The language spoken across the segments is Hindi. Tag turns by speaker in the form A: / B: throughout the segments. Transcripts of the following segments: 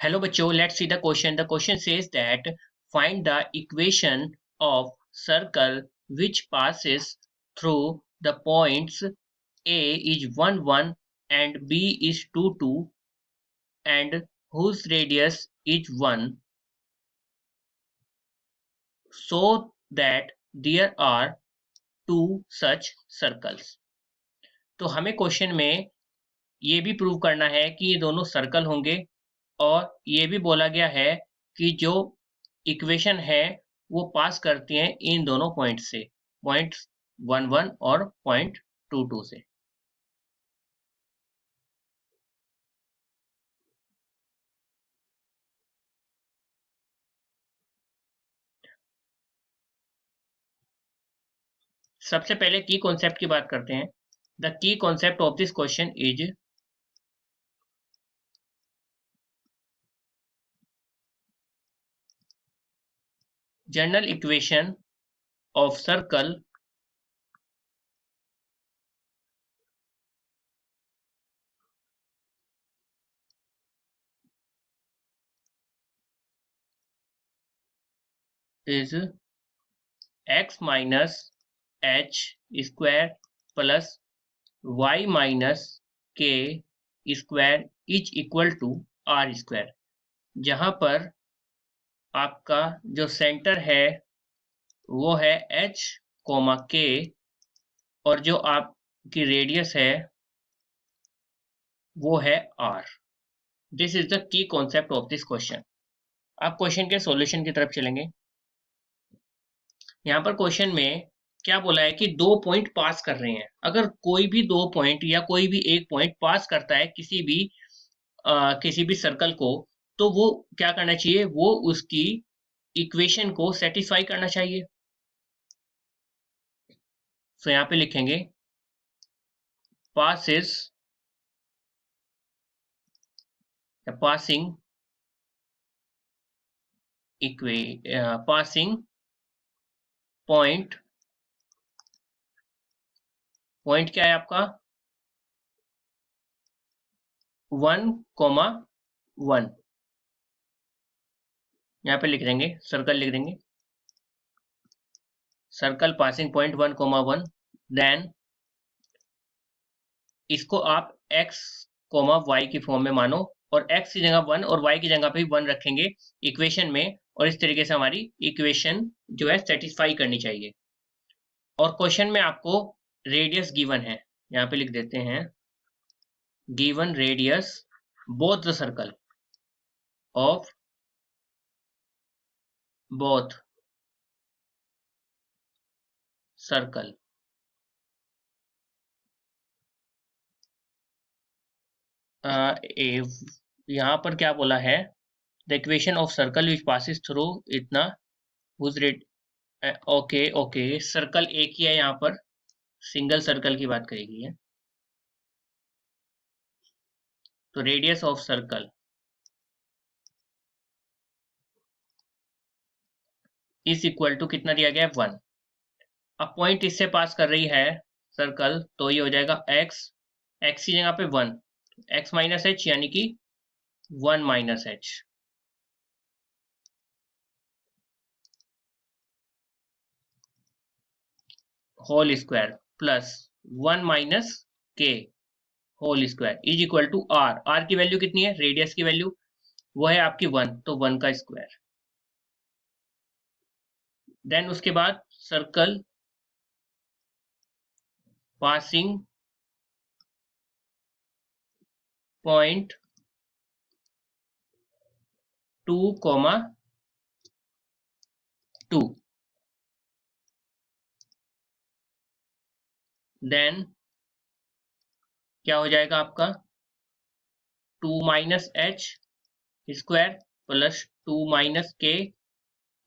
A: Hello बच्चों, let's see the question. The question says that find the equation of circle which passes through the points A is 1 1 and B is 2 2 and whose radius is 1 so that there are two such circles. तो हमें क्वेश्चन में ये भी प्रूव करना है कि ये दोनों सर्कल होंगे और ये भी बोला गया है कि जो इक्वेशन है वो पास करती हैं इन दोनों पॉइंट से, पॉइंट 1 1 और पॉइंट 2 2 से। सबसे पहले की कॉन्सेप्ट की बात करते हैं। The key concept of this question is general equation of circle is x minus H square plus y minus K square is equal to R square, जहां पर आपका जो सेंटर है वो है h कोमा के और जो आपकी रेडियस है वो है r। This is the key concept of this question. आप क्वेश्चन के सॉल्यूशन की तरफ चलेंगे। यहाँ पर क्वेश्चन में क्या बोला है कि दो पॉइंट पास कर रहे हैं। अगर कोई भी दो पॉइंट या कोई भी एक पॉइंट पास करता है किसी भी सर्कल को, तो वो क्या करना चाहिए, वो उसकी इक्वेशन को सेटिस्फाई करना चाहिए। तो यहाँ पे लिखेंगे passes passing passing पॉइंट क्या है आपका 1 कोमा 1। यहाँ पे लिख देंगे सर्कल, लिख देंगे circle passing point 1 comma 1। Then इसको आप x कोमा y की फॉर्म में मानो और x की जगह 1 और y की जगह पे 1 रखेंगे इक्वेशन में, और इस तरीके से हमारी इक्वेशन जो है सेटिस्फाई करनी चाहिए। और क्वेश्चन में आपको रेडियस गिवन है, यहाँ पे लिख देते हैं given radius both the circle of both circle. यहाँ पर क्या बोला है, the equation of circle which passes through इतना हुज रेड। ओके सर्कल एक ही है, यहाँ पर सिंगल सर्कल की बात करेगी है। तो radius of circle is equal to कितना दिया गया है 1। अब पॉइंट इससे पास कर रही है सर्कल, तो ये हो जाएगा x की जगह पे 1, x माइनस एच यानी कि 1 minus H whole square plus 1 minus K whole square is equal to R की वैल्यू कितनी है, रेडियस की वैल्यू वो है आपकी 1, तो 1 का स्क्वायर। देन उसके बाद circle passing point 2 comma 2। Then क्या हो जाएगा आपका 2 minus H square plus 2 minus K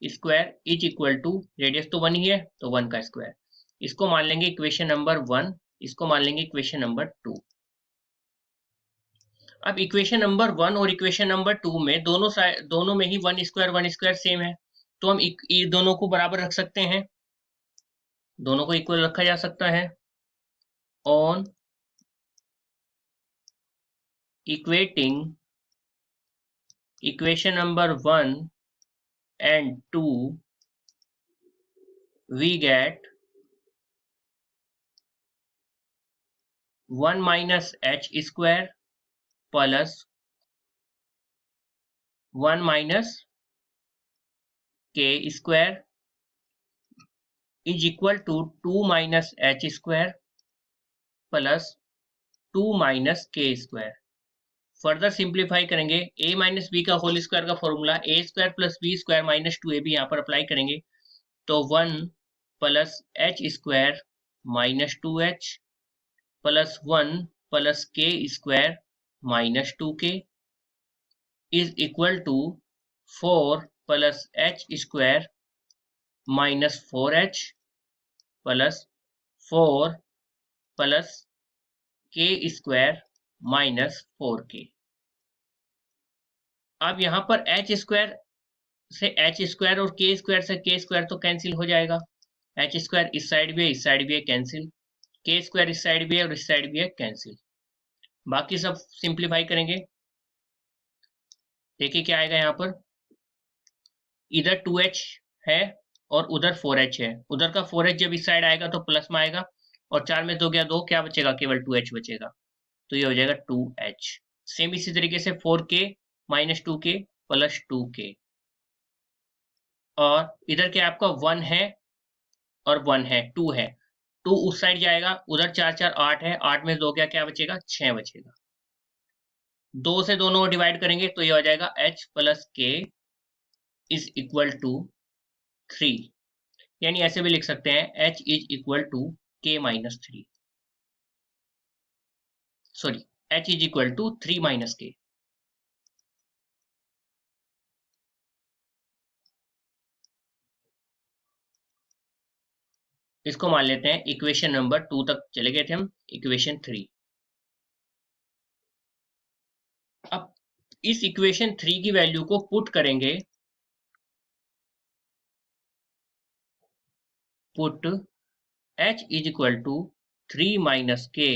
A: square is equal to, radius तो 1 ही है तो 1 का स्क्वायर। इसको मान लेंगे इक्वेशन नंबर 1, इसको मान लेंगे इक्वेशन नंबर 2। अब इक्वेशन नंबर 1 और इक्वेशन नंबर 2 में दोनों में ही 1 स्क्वायर सेम है, तो हम दोनों को बराबर रख सकते हैं, दोनों को इक्वल रखा जा सकता है। On equating equation number 1 and 2 we get 1 minus h square plus 1 minus k square is equal to 2 minus h square plus 2 minus k square। Further simplify करेंगे, a माइनस बी का होल स्क्वायर का formula a square plus B square minus 2ab यहाँ पर अप्लाई करेंगे तो 1 plus H square minus 2h plus 1 plus K square minus 2k is equal to 4 plus H square minus 4h plus 4 plus K square minus 4k। अब यहाँ पर एच स्क्वायर से एच स्क्वायर और के स्क्वायर से के स्क्वायर तो कैंसिल हो जाएगा, एच स्क्वायर इस साइड भी है इस साइड भी है कैंसिल, के स्क्वायर इस साइड भी है और इस साइड भी है कैंसिल। बाकी सब सिंप्लीफाई करेंगे, देखिए क्या आएगा यहाँ पर, इधर 2h है और उधर 4h है, उधर का 4h जब इस साइड आएगा तो प्लस में आएगा और 4 में 2 गया 2, क्या बचेगा केवल 2h बचेगा, तो ये हो जाएगा 2h। सेम इसी तरीके से 4k minus 2k plus 2k और इधर क्या आपका 1 है और 1 है 2 है, 2 उस साइड जाएगा, उधर 4 4 8 है, 8 में 2 गया क्या बचेगा 6 बचेगा, 2 से दोनों डिवाइड करेंगे तो ये हो जाएगा h plus k is equal to 3, यानी ऐसे भी लिख सकते हैं h is equal to k minus 3, sorry h is equal to 3 minus k। इसको मान लेते हैं इक्वेशन नंबर 2 तक चले गए थे हम, इक्वेशन 3। अब इस इक्वेशन 3 की वैल्यू को पुट करेंगे, put h is equal to 3 minus k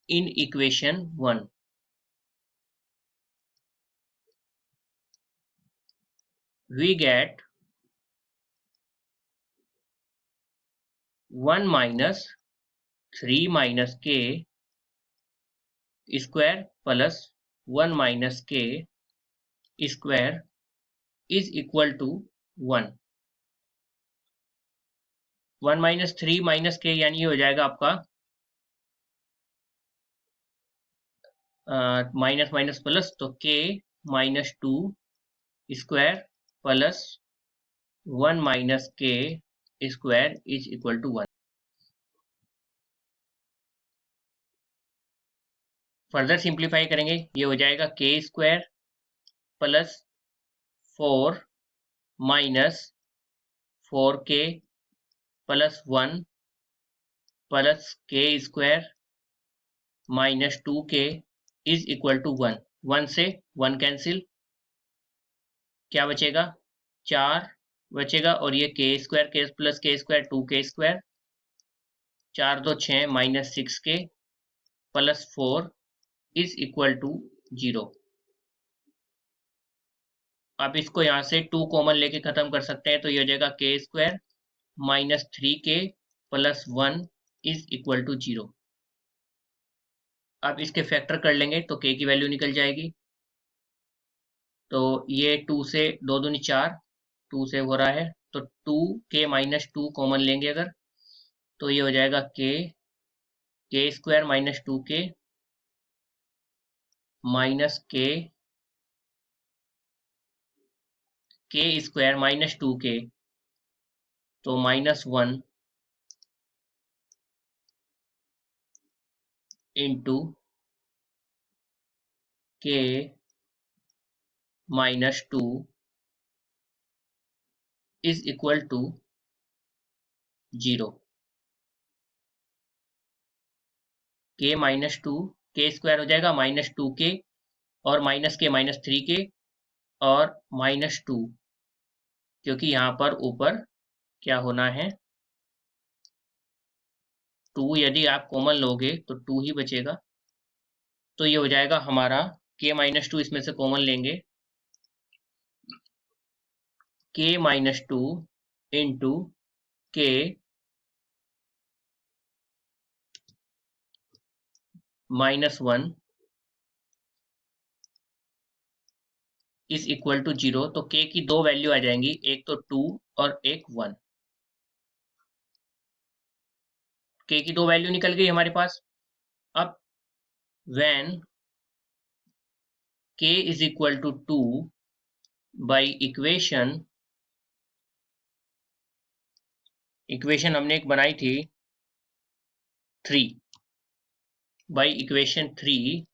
A: in equation 1, we get 1 minus 3 minus k square plus 1 minus k square is equal to 1। 1 minus 3 minus k यानी ये हो जाएगा आपका माइनस माइनस प्लस, तो k minus 2 square plus 1 minus k square is equal to 1। Further simplify करेंगे, ये हो जाएगा k square plus 4 minus 4k plus 1 plus k square minus 2k is equal to 1। 1 से 1 कैंसिल, क्या बचेगा 4 बचेगा और ये k स्क्वायर के plus k square 2k square, 4 2 6 minus 6k plus 4 is equal to 0। आप इसको यहाँ से 2 कॉमन लेके खत्म कर सकते हैं तो ये हो जाएगा k square minus 3k plus 1 is equal to 0। आप इसके फैक्टर कर लेंगे तो k की वैल्यू निकल जाएगी, तो ये 2 से 2 दूनी 4, 2 से हो रहा है तो 2k माइनस 2 कॉमन लेंगे अगर, तो ये हो जाएगा k square minus 2k minus k square minus 2k, तो minus 1 into k minus 2 is equal to 0। k minus 2 k square हो जाएगा माइनस 2k और माइनस k माइनस 3k और माइनस 2, क्योंकि यहाँ पर ऊपर क्या होना है 2, यदि आप कॉमन लोगे तो 2 ही बचेगा, तो ये हो जाएगा हमारा k माइनस 2 इसमें से कॉमन लेंगे k minus 2 into k minus 1 is equal to 0। तो k की दो वैल्यू आ जाएंगी, एक तो 2 और एक 1। k की दो वैल्यू निकल गई हमारे पास। अब when k is equal to 2 by equation हमने एक बनाई थी 3 by equation 3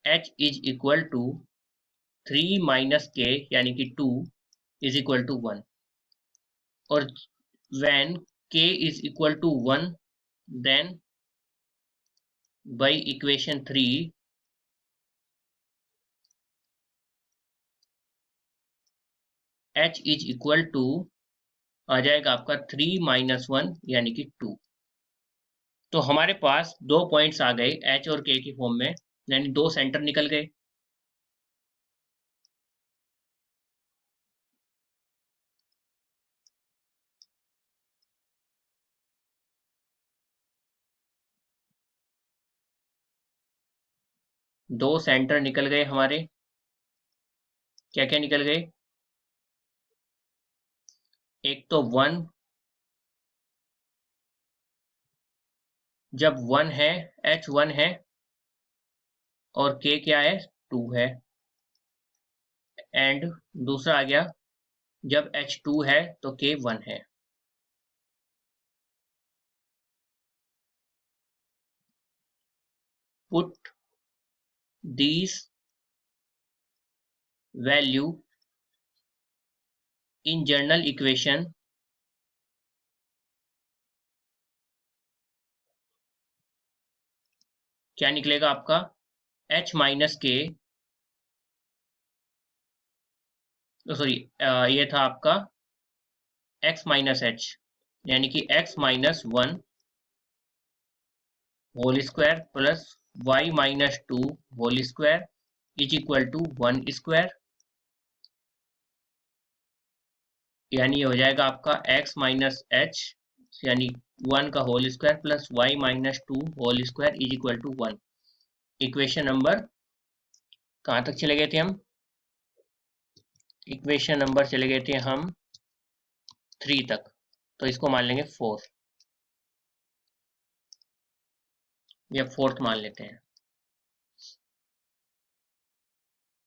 A: h is equal to 3 minus k यानी कि 2 is equal to 1। और when k is equal to 1 then by equation 3 h is equal to आ जाएगा आपका 3 minus 1 यानी कि 2। तो हमारे पास दो पॉइंट्स आ गए h और k की फॉर्म में, यानी दो सेंटर निकल गए। दो सेंटर निकल गए हमारे। क्या क्या निकल गए? एक तो 1, जब 1 है, h1 है और k क्या है? 2 है। एंड दूसरा आ गया जब h2 है तो k 1 है। Put these value in general equation क्या निकलेगा आपका? h माइनस के, सॉरी ये था आपका x माइनस एच, यानी कि x minus 1 whole square plus y minus 2 whole square is equal to 1 square. यानी ये हो जाएगा आपका x माइनस एच यानी 1 का whole square plus y minus 2 whole square is equal to 1। Equation number कहाँ तक चले गए थे हम? इक्वेशन नंबर चले गए थे हम 3 तक, तो इसको मान लेंगे 4 या 4th मान लेते हैं।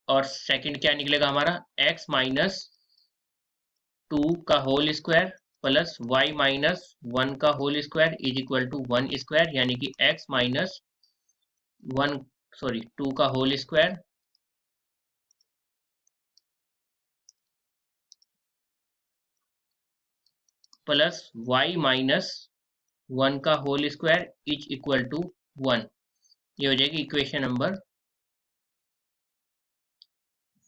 A: और सेकंड क्या निकलेगा हमारा? x माइनस 2 का whole square plus y minus 1 का whole square is equal to 1 square, यानी कि x माइनस 1 सॉरी 2 का whole square plus y minus 1 का whole square is equal to 1। ये हो जाएगी इक्वेशन नंबर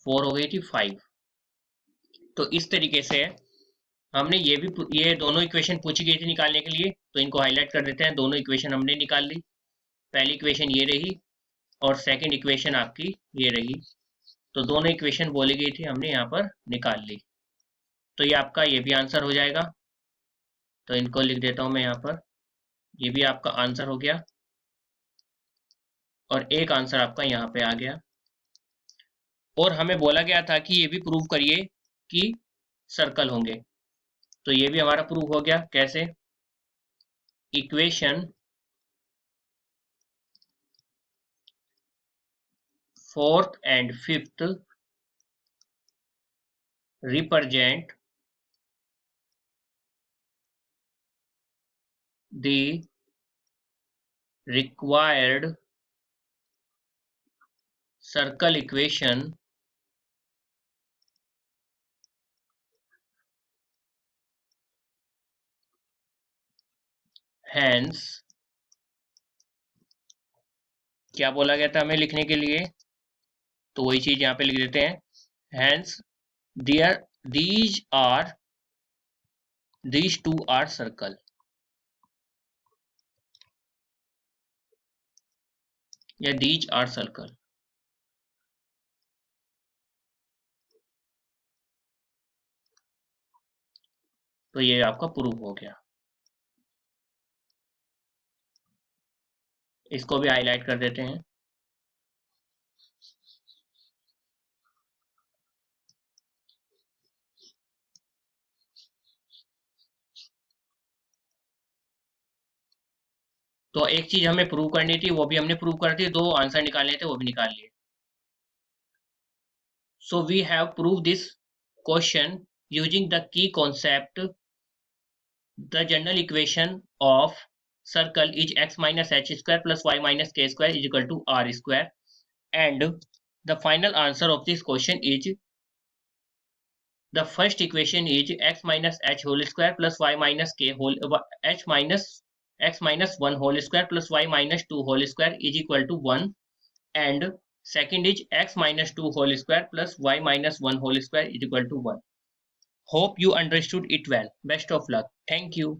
A: 4 हो गई थी 5। तो इस तरीके से हमने ये दोनों इक्वेशन पूछी गई थी निकालने के लिए, तो इनको हाईलाइट कर देते हैं। दोनों इक्वेशन हमने निकाल ली। पहली इक्वेशन ये रही और सेकंड इक्वेशन आपकी ये रही। तो दोनों इक्वेशन बोली गई थी हमने यहाँ पर निकाल ली। तो ये आपका ये भी आंसर हो जाएगा। तो इनको लिख देता हूँ मैं यहाँ पर। ये भी आपका आंसर हो गया और एक आंसर आपका यहाँ पे आ गया। और हमें बोला गया था कि ये भी प्रूव करिए कि सर्कल होंगे, तो ये भी हमारा प्रूव हो गया। कैसे? Equation 4th and 5th represent the required circle equation hence क्या बोला गया था हमें लिखने के लिए? तो वही चीज यहाँ पे लिख देते हैं। hence there these two are circle या these are circle। तो ये आपका प्रूव हो गया। इसको भी हाईलाइट कर देते हैं। तो एक चीज हमें प्रूव करनी थी, वो भी हमने प्रूव कर दी, 2 आंसर निकालने थे वो भी निकाल लिए। So we have proved this question using the key concept. The general equation of circle is x minus h square plus y minus k square is equal to r square, and the final answer of this question is the first equation is x minus h whole square plus y minus k whole h minus x minus 1 whole square plus y minus 2 whole square is equal to 1, and second is x minus 2 whole square plus y minus 1 whole square is equal to 1. Hope you understood it well. Best of luck. Thank you.